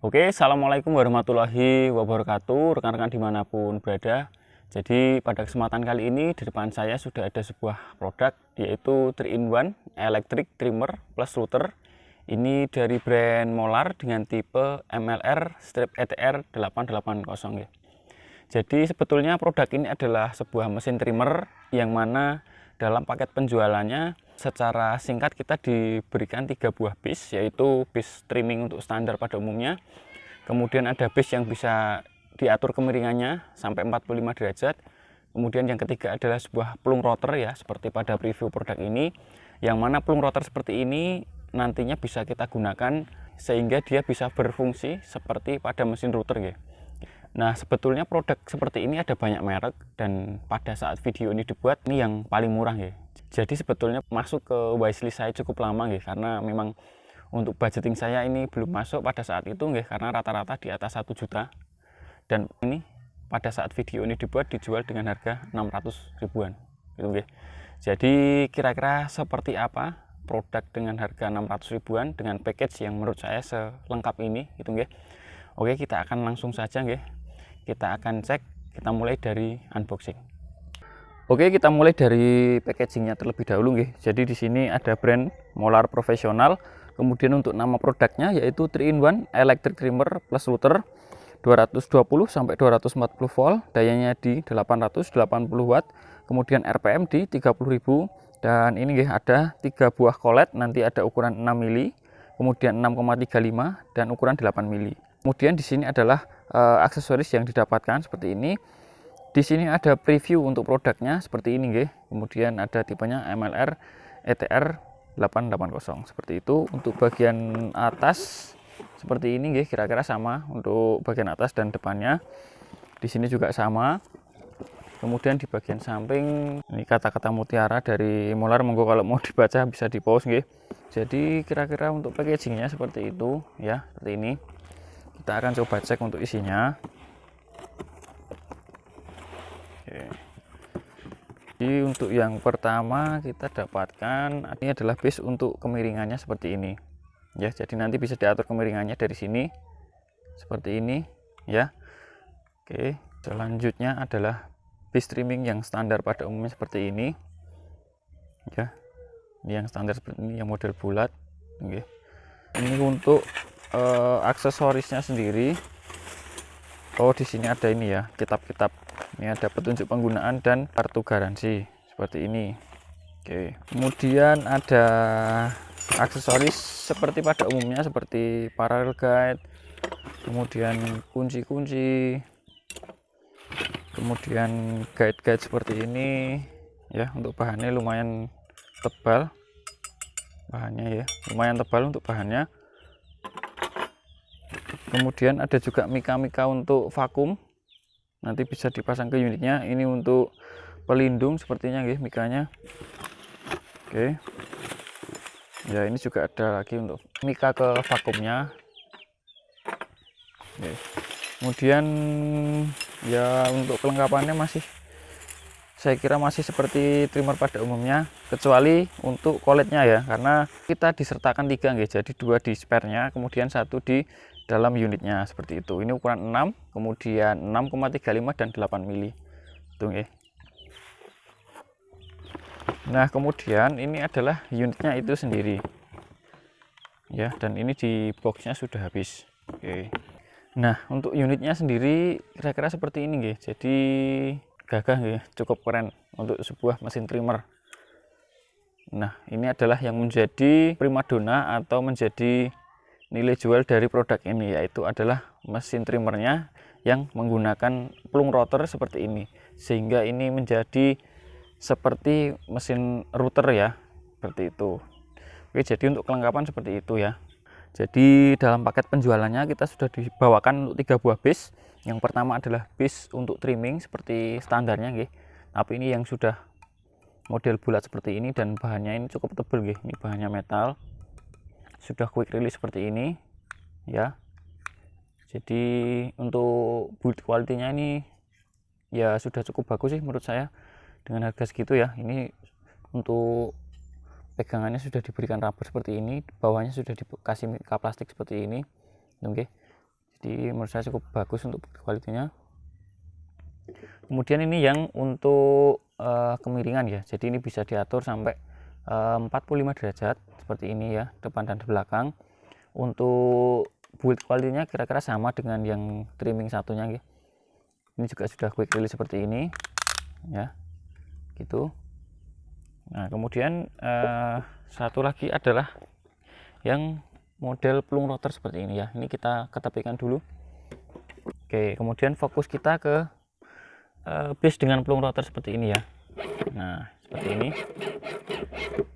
Oke, assalamualaikum warahmatullahi wabarakatuh, rekan-rekan dimanapun berada. Jadi pada kesempatan kali ini di depan saya sudah ada sebuah produk, yaitu 3-in-1 Electric Trimmer plus Router. Ini dari brand Molar dengan tipe MLR strip ETR 880 ya. Jadi sebetulnya produk ini adalah sebuah mesin trimmer yang mana dalam paket penjualannya secara singkat kita diberikan 3 buah base, yaitu base trimming untuk standar pada umumnya. Kemudian ada base yang bisa diatur kemiringannya sampai 45 derajat. Kemudian yang ketiga adalah sebuah plung rotor ya, seperti pada preview produk ini. Yang mana plung rotor seperti ini nantinya bisa kita gunakan sehingga dia bisa berfungsi seperti pada mesin router ya. Nah, sebetulnya produk seperti ini ada banyak merek dan pada saat video ini dibuat ini yang paling murah ya. Jadi sebetulnya masuk ke wishlist saya cukup lama ya, karena memang untuk budgeting saya ini belum masuk pada saat itu ya, karena rata-rata di atas 1 juta. Dan ini pada saat video ini dibuat dijual dengan harga 600 ribuan gitu ya. Jadi kira-kira seperti apa produk dengan harga 600 ribuan dengan package yang menurut saya selengkap ini gitu ya. Oke, kita akan langsung saja ya. Kita akan cek, kita mulai dari unboxing. Oke, kita mulai dari packagingnya terlebih dahulu nggih. Jadi di sini ada brand Molar Professional. Kemudian untuk nama produknya yaitu 3-in-1 Electric Trimmer plus Router 220 sampai 240 volt, dayanya di 880 watt. Kemudian RPM di 30.000 dan ini nggih ada 3 buah kolet, nanti ada ukuran 6 mili, kemudian 6,35 dan ukuran 8 mili. Kemudian di sini adalah aksesoris yang didapatkan seperti ini. Di sini ada preview untuk produknya seperti ini nggih. Kemudian ada tipenya MLR ETR 880 seperti itu. Untuk bagian atas seperti ini nggih, kira-kira sama untuk bagian atas dan depannya. Di sini juga sama. Kemudian di bagian samping ini kata-kata mutiara dari Molar, monggo kalau mau dibaca bisa di pause nggih. Jadi kira-kira untuk packagingnya seperti itu ya, seperti ini. Kita akan coba cek untuk isinya. Oke. Jadi untuk yang pertama kita dapatkan ini adalah base untuk kemiringannya seperti ini ya. Jadi nanti bisa diatur kemiringannya dari sini seperti ini ya. Oke, selanjutnya adalah base trimming yang standar pada umumnya seperti ini ya. Ini yang standar seperti ini, yang model bulat. Oke. Ini untuk aksesorisnya sendiri. Oh, di sini ada ini ya, kitab-kitab. Ini ada petunjuk penggunaan dan kartu garansi seperti ini. Oke. Kemudian ada aksesoris seperti pada umumnya seperti parallel guide, kemudian kunci-kunci, kemudian guide-guide seperti ini ya. Untuk bahannya lumayan tebal. Bahannya ya, lumayan tebal untuk bahannya. Kemudian ada juga mika-mika untuk vakum, nanti bisa dipasang ke unitnya. Ini untuk pelindung sepertinya guys, mikanya. Oke ya, ini juga ada lagi untuk mika ke vakumnya. Oke. Kemudian ya untuk kelengkapannya saya kira masih seperti trimmer pada umumnya, kecuali untuk koletnya ya, karena kita disertakan 3 guys. Jadi 2 di spare-nya, kemudian 1 di dalam unitnya seperti itu. Ini ukuran 6, kemudian 6,35 dan 8 mili. Itu nggih. Nah, kemudian ini adalah unitnya itu sendiri. Ya, dan ini di boxnya sudah habis. Oke. Nah, untuk unitnya sendiri kira-kira seperti ini nggih. Jadi gagah ya, cukup keren untuk sebuah mesin trimmer. Nah, ini adalah yang menjadi primadona atau menjadi nilai jual dari produk ini, yaitu adalah mesin trimmernya yang menggunakan plung rotor seperti ini, sehingga ini menjadi seperti mesin router ya, seperti itu. Oke, jadi untuk kelengkapan seperti itu ya. Jadi dalam paket penjualannya kita sudah dibawakan untuk 3 buah base. Yang pertama adalah base untuk trimming seperti standarnya nggih. Tapi ini yang sudah model bulat seperti ini dan bahannya ini cukup tebal nggih. Ini bahannya metal. Sudah quick release seperti ini ya. Jadi untuk build quality-nya ini ya sudah cukup bagus sih menurut saya dengan harga segitu ya. Ini untuk pegangannya sudah diberikan rubber seperti ini, bawahnya sudah dikasih mika plastik seperti ini. Oke. Jadi menurut saya cukup bagus untuk kualitinya. Kemudian ini yang untuk kemiringan ya, jadi ini bisa diatur sampai 45 derajat seperti ini ya, depan dan belakang. Untuk build quality-nya kira-kira sama dengan yang trimming satunya ya. Ini juga sudah quick release seperti ini ya, gitu. Nah kemudian satu lagi adalah yang model pelung rotor seperti ini ya, ini kita ketepikan dulu. Oke, kemudian fokus kita ke base dengan pelung rotor seperti ini ya. Nah seperti ini.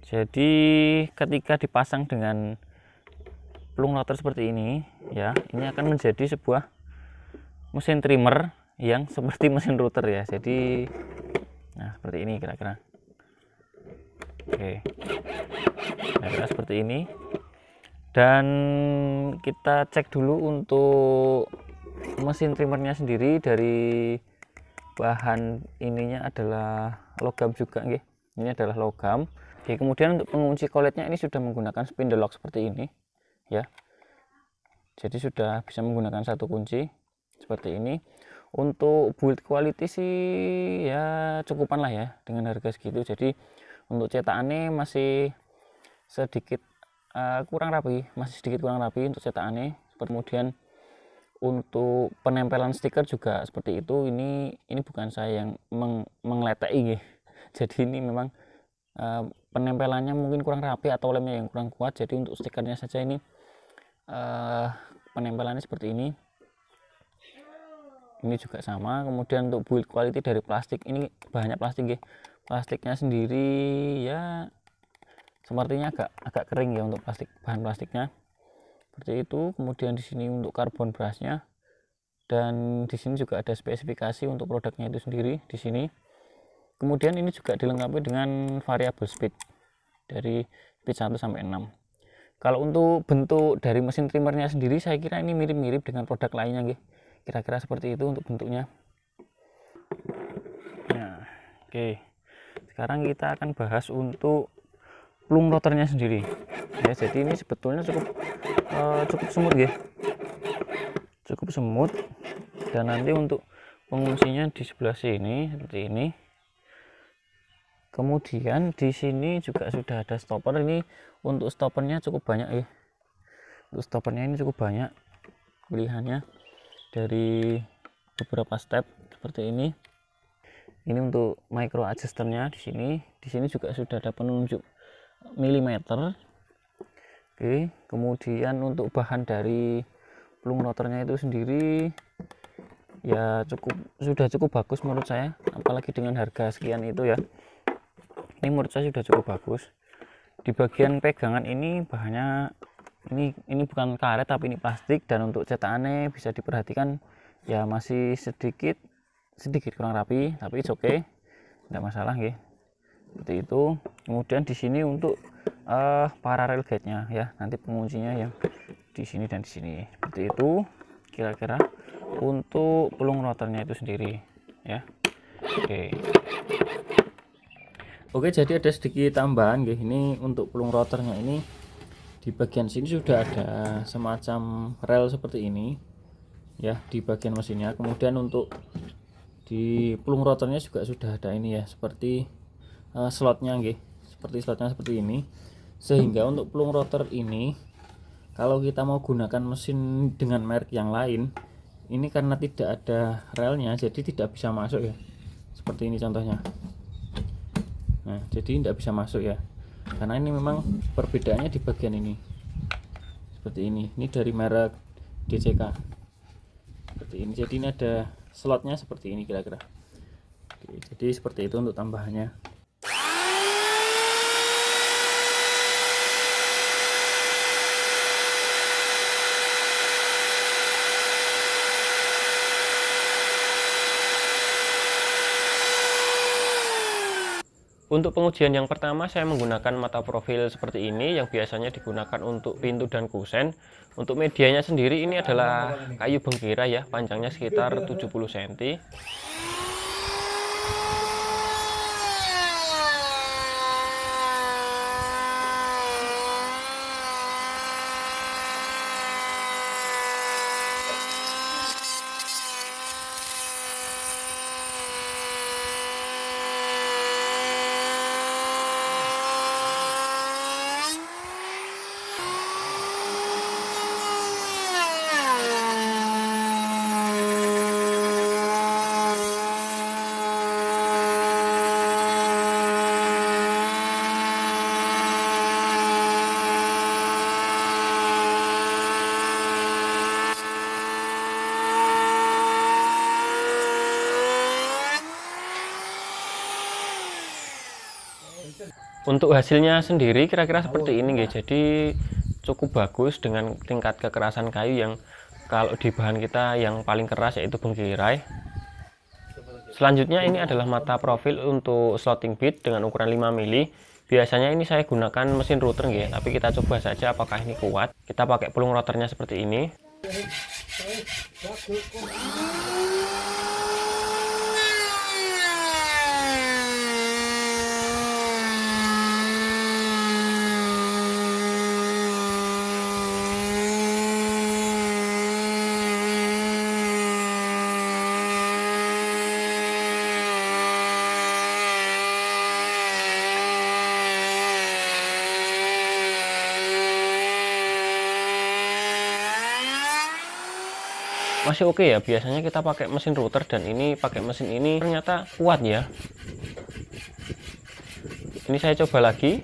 Jadi ketika dipasang dengan pelung rotor seperti ini ya, ini akan menjadi sebuah mesin trimmer yang seperti mesin router ya. Jadi nah seperti ini kira-kira. Oke, kira-kira seperti ini. Dan kita cek dulu untuk mesin trimmernya sendiri. Dari bahan ininya adalah logam juga nggih. Ini adalah logam. Oke, kemudian untuk pengunci koletnya ini sudah menggunakan spindle lock seperti ini ya. Jadi sudah bisa menggunakan satu kunci seperti ini. Untuk build quality sih ya cukupan lah ya dengan harga segitu. Jadi untuk cetakannya masih sedikit kurang rapi, untuk cetakannya. Kemudian untuk penempelan stiker juga seperti itu. Ini bukan saya yang mengletei. Jadi ini memang penempelannya mungkin kurang rapi atau lemnya yang kurang kuat. Jadi untuk stikernya saja ini penempelannya seperti ini. Ini juga sama. Kemudian untuk build quality dari plastik, ini banyak plastik ya. Plastiknya sendiri ya sepertinya agak kering ya untuk bahan plastiknya. Seperti itu. Kemudian di sini untuk karbon brushnya, dan di sini juga ada spesifikasi untuk produknya itu sendiri di sini. Kemudian ini juga dilengkapi dengan variable speed dari speed 1 sampai 6. Kalau untuk bentuk dari mesin trimmernya sendiri saya kira ini mirip-mirip dengan produk lainnya nggih. Kira-kira seperti itu untuk bentuknya. Nah, oke. Sekarang kita akan bahas untuk pelung rotornya sendiri. Ya, jadi ini sebetulnya cukup semut ya. Cukup semut. Dan nanti untuk penguncinya di sebelah sini seperti ini. Kemudian di sini juga sudah ada stopper. Ini untuk stoppernya cukup banyak ya. Untuk stoppernya ini cukup banyak pilihannya dari beberapa step seperti ini. Ini untuk micro adjusternya di sini. Di sini juga sudah ada penunjuk milimeter. Oke, kemudian untuk bahan dari pelung rotornya itu sendiri ya sudah cukup bagus menurut saya, apalagi dengan harga sekian itu ya. Ini menurut saya sudah cukup bagus. Di bagian pegangan ini bahannya ini bukan karet tapi ini plastik, dan untuk cetakannya bisa diperhatikan ya masih sedikit kurang rapi, tapi oke okay, tidak masalah ya. Seperti itu. Kemudian di sini untuk parallel guide-nya ya, nanti penguncinya yang di sini dan di sini. Seperti itu kira-kira untuk pelung rotornya itu sendiri ya. Oke, jadi ada sedikit tambahan ya. Ini untuk pelung rotornya ini di bagian sini sudah ada semacam rel seperti ini ya di bagian mesinnya. Kemudian untuk di pelung rotornya juga sudah ada ini ya, seperti slotnya nggih, seperti ini. Sehingga untuk pelung rotor ini kalau kita mau gunakan mesin dengan merek yang lain, ini karena tidak ada relnya jadi tidak bisa masuk ya. Seperti ini contohnya. Nah, jadi tidak bisa masuk ya. Karena ini memang perbedaannya di bagian ini. Seperti ini. Ini dari merek DCK. Seperti ini. Jadi ini ada slotnya seperti ini kira-kira. Jadi seperti itu untuk tambahannya. Untuk pengujian yang pertama saya menggunakan mata profil seperti ini yang biasanya digunakan untuk pintu dan kusen. Untuk medianya sendiri ini adalah kayu bengkira ya, panjangnya sekitar 70 cm. Untuk hasilnya sendiri kira-kira seperti ini guys. Jadi cukup bagus dengan tingkat kekerasan kayu yang kalau di bahan kita yang paling keras yaitu bengkirai. Selanjutnya ini adalah mata profil untuk slotting bit dengan ukuran 5 mili. Biasanya ini saya gunakan mesin router guys, tapi kita coba saja apakah ini kuat. Kita pakai pelung rotornya seperti ini. Masih oke ya, biasanya kita pakai mesin router dan ini pakai mesin ini ternyata kuat ya. Ini saya coba lagi.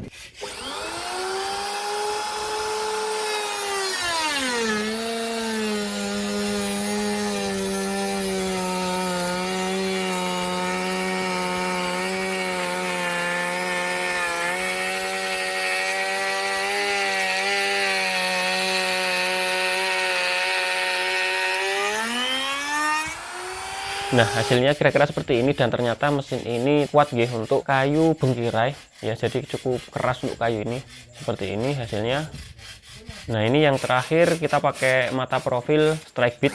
Nah, hasilnya kira-kira seperti ini dan ternyata mesin ini kuat nggih untuk kayu bengkirai ya, jadi cukup keras untuk kayu ini. Seperti ini hasilnya. Nah, ini yang terakhir kita pakai mata profil strike bit.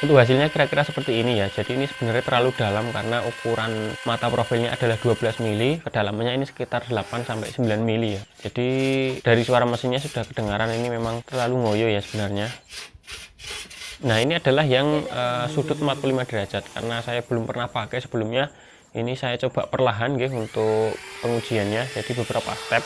Untuk hasilnya kira-kira seperti ini ya. Jadi ini sebenarnya terlalu dalam karena ukuran mata profilnya adalah 12 mili, kedalamannya ini sekitar 8 sampai 9 mili ya. Jadi dari suara mesinnya sudah kedengaran ini memang terlalu ngoyo ya sebenarnya. Nah, ini adalah yang sudut 45 derajat karena saya belum pernah pakai sebelumnya. Ini saya coba perlahan gitu untuk pengujiannya. Jadi beberapa step.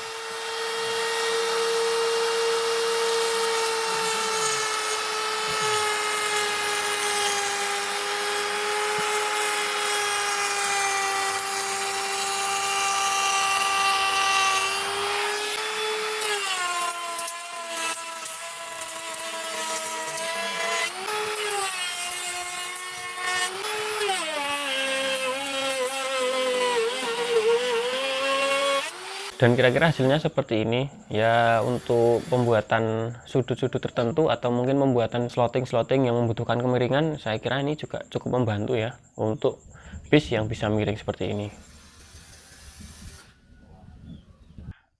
Dan kira-kira hasilnya seperti ini ya. Untuk pembuatan sudut-sudut tertentu atau mungkin pembuatan slotting yang membutuhkan kemiringan, saya kira ini juga cukup membantu ya untuk bis yang bisa miring seperti ini.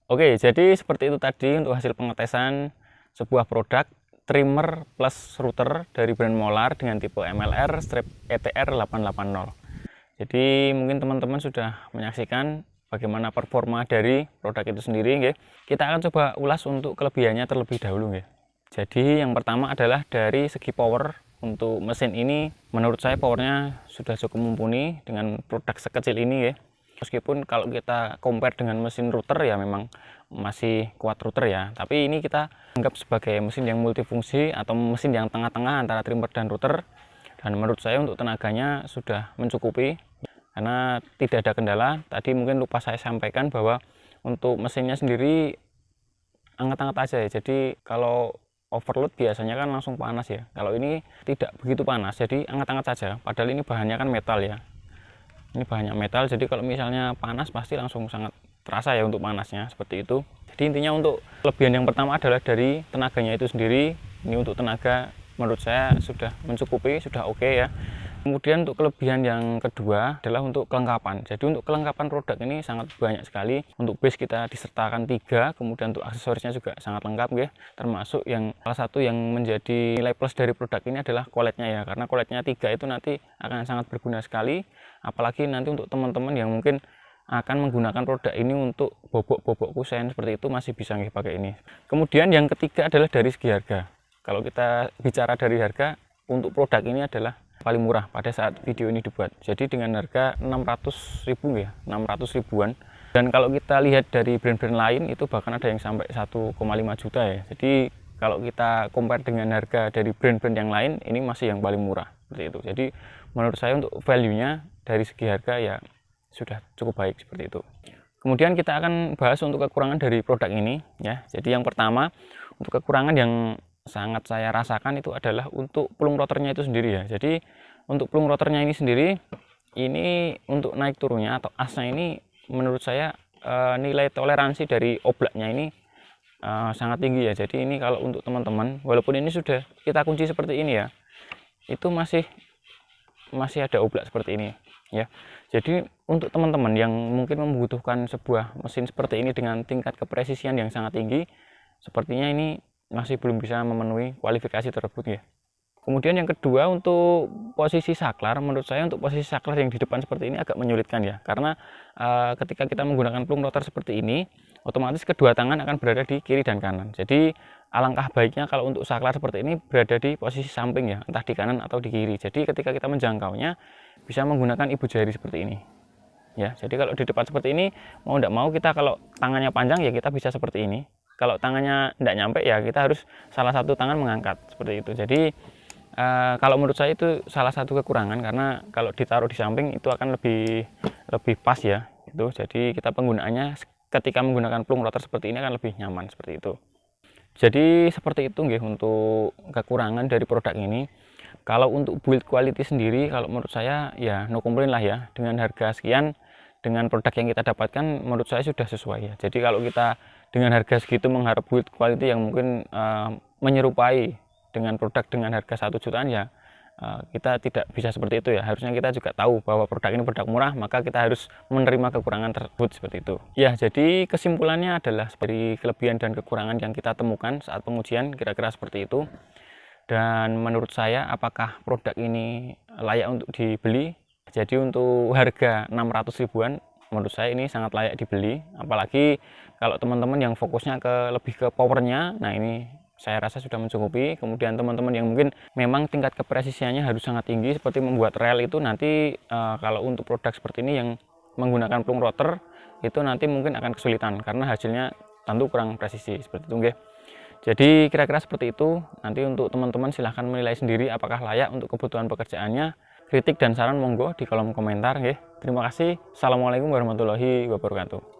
Oke, jadi seperti itu tadi untuk hasil pengetesan sebuah produk trimmer plus router dari brand Molar dengan tipe MLR strip ETR 880. Jadi mungkin teman-teman sudah menyaksikan bagaimana performa dari produk itu sendiri nggih. Kita akan coba ulas untuk kelebihannya terlebih dahulu nggih. Jadi yang pertama adalah dari segi power. Untuk mesin ini menurut saya powernya sudah cukup mumpuni dengan produk sekecil ini nggih. Meskipun kalau kita compare dengan mesin router ya memang masih kuat router ya, tapi ini kita anggap sebagai mesin yang multifungsi atau mesin yang tengah-tengah antara trimmer dan router. Dan menurut saya untuk tenaganya sudah mencukupi karena tidak ada kendala. Tadi mungkin lupa saya sampaikan bahwa untuk mesinnya sendiri anget-anget aja ya. Jadi kalau overload biasanya kan langsung panas ya. Kalau ini tidak begitu panas, jadi anget-anget saja. Padahal ini bahannya kan metal ya. Ini bahannya metal, jadi kalau misalnya panas pasti langsung sangat terasa ya untuk panasnya seperti itu. Jadi intinya untuk kelebihan yang pertama adalah dari tenaganya itu sendiri. Ini untuk tenaga menurut saya sudah mencukupi, sudah oke ya. Kemudian untuk kelebihan yang kedua adalah untuk kelengkapan. Jadi untuk kelengkapan produk ini sangat banyak sekali. Untuk base kita disertakan 3, kemudian untuk aksesorisnya juga sangat lengkap ya. Termasuk yang salah satu yang menjadi nilai plus dari produk ini adalah koletnya ya. Karena koletnya 3 itu nanti akan sangat berguna sekali. Apalagi nanti untuk teman-teman yang mungkin akan menggunakan produk ini untuk bobok-bobok kusen seperti itu masih bisa nggih pakai ini. Kemudian yang ketiga adalah dari segi harga. Kalau kita bicara dari harga, untuk produk ini adalah paling murah pada saat video ini dibuat. Jadi dengan harga 600.000 ya, 600 ribuan. Dan kalau kita lihat dari brand-brand lain itu bahkan ada yang sampai 1,5 juta ya. Jadi kalau kita compare dengan harga dari brand-brand yang lain, ini masih yang paling murah seperti itu. Jadi menurut saya untuk value-nya dari segi harga ya sudah cukup baik seperti itu. Kemudian kita akan bahas untuk kekurangan dari produk ini ya. Jadi yang pertama, untuk kekurangan yang sangat saya rasakan itu adalah untuk pelung rotornya itu sendiri ya. Jadi untuk pelung rotornya ini sendiri, ini untuk naik turunnya atau asnya ini menurut saya nilai toleransi dari oblaknya ini sangat tinggi ya. Jadi ini kalau untuk teman-teman, walaupun ini sudah kita kunci seperti ini ya, itu masih ada oblak seperti ini ya. Jadi untuk teman-teman yang mungkin membutuhkan sebuah mesin seperti ini dengan tingkat kepresisian yang sangat tinggi, sepertinya ini masih belum bisa memenuhi kualifikasi tersebut ya. Kemudian yang kedua, untuk posisi saklar, menurut saya untuk posisi saklar yang di depan seperti ini agak menyulitkan ya, karena ketika kita menggunakan pelung rotor seperti ini, otomatis kedua tangan akan berada di kiri dan kanan. Jadi alangkah baiknya kalau untuk saklar seperti ini berada di posisi samping ya, entah di kanan atau di kiri. Jadi ketika kita menjangkaunya bisa menggunakan ibu jari seperti ini ya. Jadi kalau di depan seperti ini, mau tidak mau kita kalau tangannya panjang ya kita bisa seperti ini. Kalau tangannya tidak nyampe ya kita harus salah satu tangan mengangkat seperti itu. Jadi kalau menurut saya itu salah satu kekurangan, karena kalau ditaruh di samping itu akan lebih pas ya itu. Jadi kita penggunaannya ketika menggunakan pelung rotor seperti ini akan lebih nyaman seperti itu. Jadi seperti itu nggih untuk kekurangan dari produk ini. Kalau untuk build quality sendiri, kalau menurut saya ya no complain lah ya, dengan harga sekian dengan produk yang kita dapatkan menurut saya sudah sesuai ya. Jadi kalau kita dengan harga segitu mengharap build quality yang mungkin menyerupai dengan produk dengan harga 1 jutaan ya, kita tidak bisa seperti itu ya. Harusnya kita juga tahu bahwa produk ini produk murah, maka kita harus menerima kekurangan tersebut seperti itu ya. Jadi kesimpulannya adalah dari kelebihan dan kekurangan yang kita temukan saat pengujian kira-kira seperti itu. Dan menurut saya apakah produk ini layak untuk dibeli? Jadi untuk harga 600 ribuan menurut saya ini sangat layak dibeli, apalagi kalau teman-teman yang fokusnya lebih ke powernya, nah ini saya rasa sudah mencukupi. Kemudian teman-teman yang mungkin memang tingkat kepresisiannya harus sangat tinggi seperti membuat rel itu nanti kalau untuk produk seperti ini yang menggunakan pelung rotor itu nanti mungkin akan kesulitan karena hasilnya tentu kurang presisi seperti itu nggih. Jadi kira-kira seperti itu. Nanti untuk teman-teman silahkan menilai sendiri apakah layak untuk kebutuhan pekerjaannya. Kritik dan saran monggo di kolom komentar nggih. Terima kasih. Assalamualaikum warahmatullahi wabarakatuh.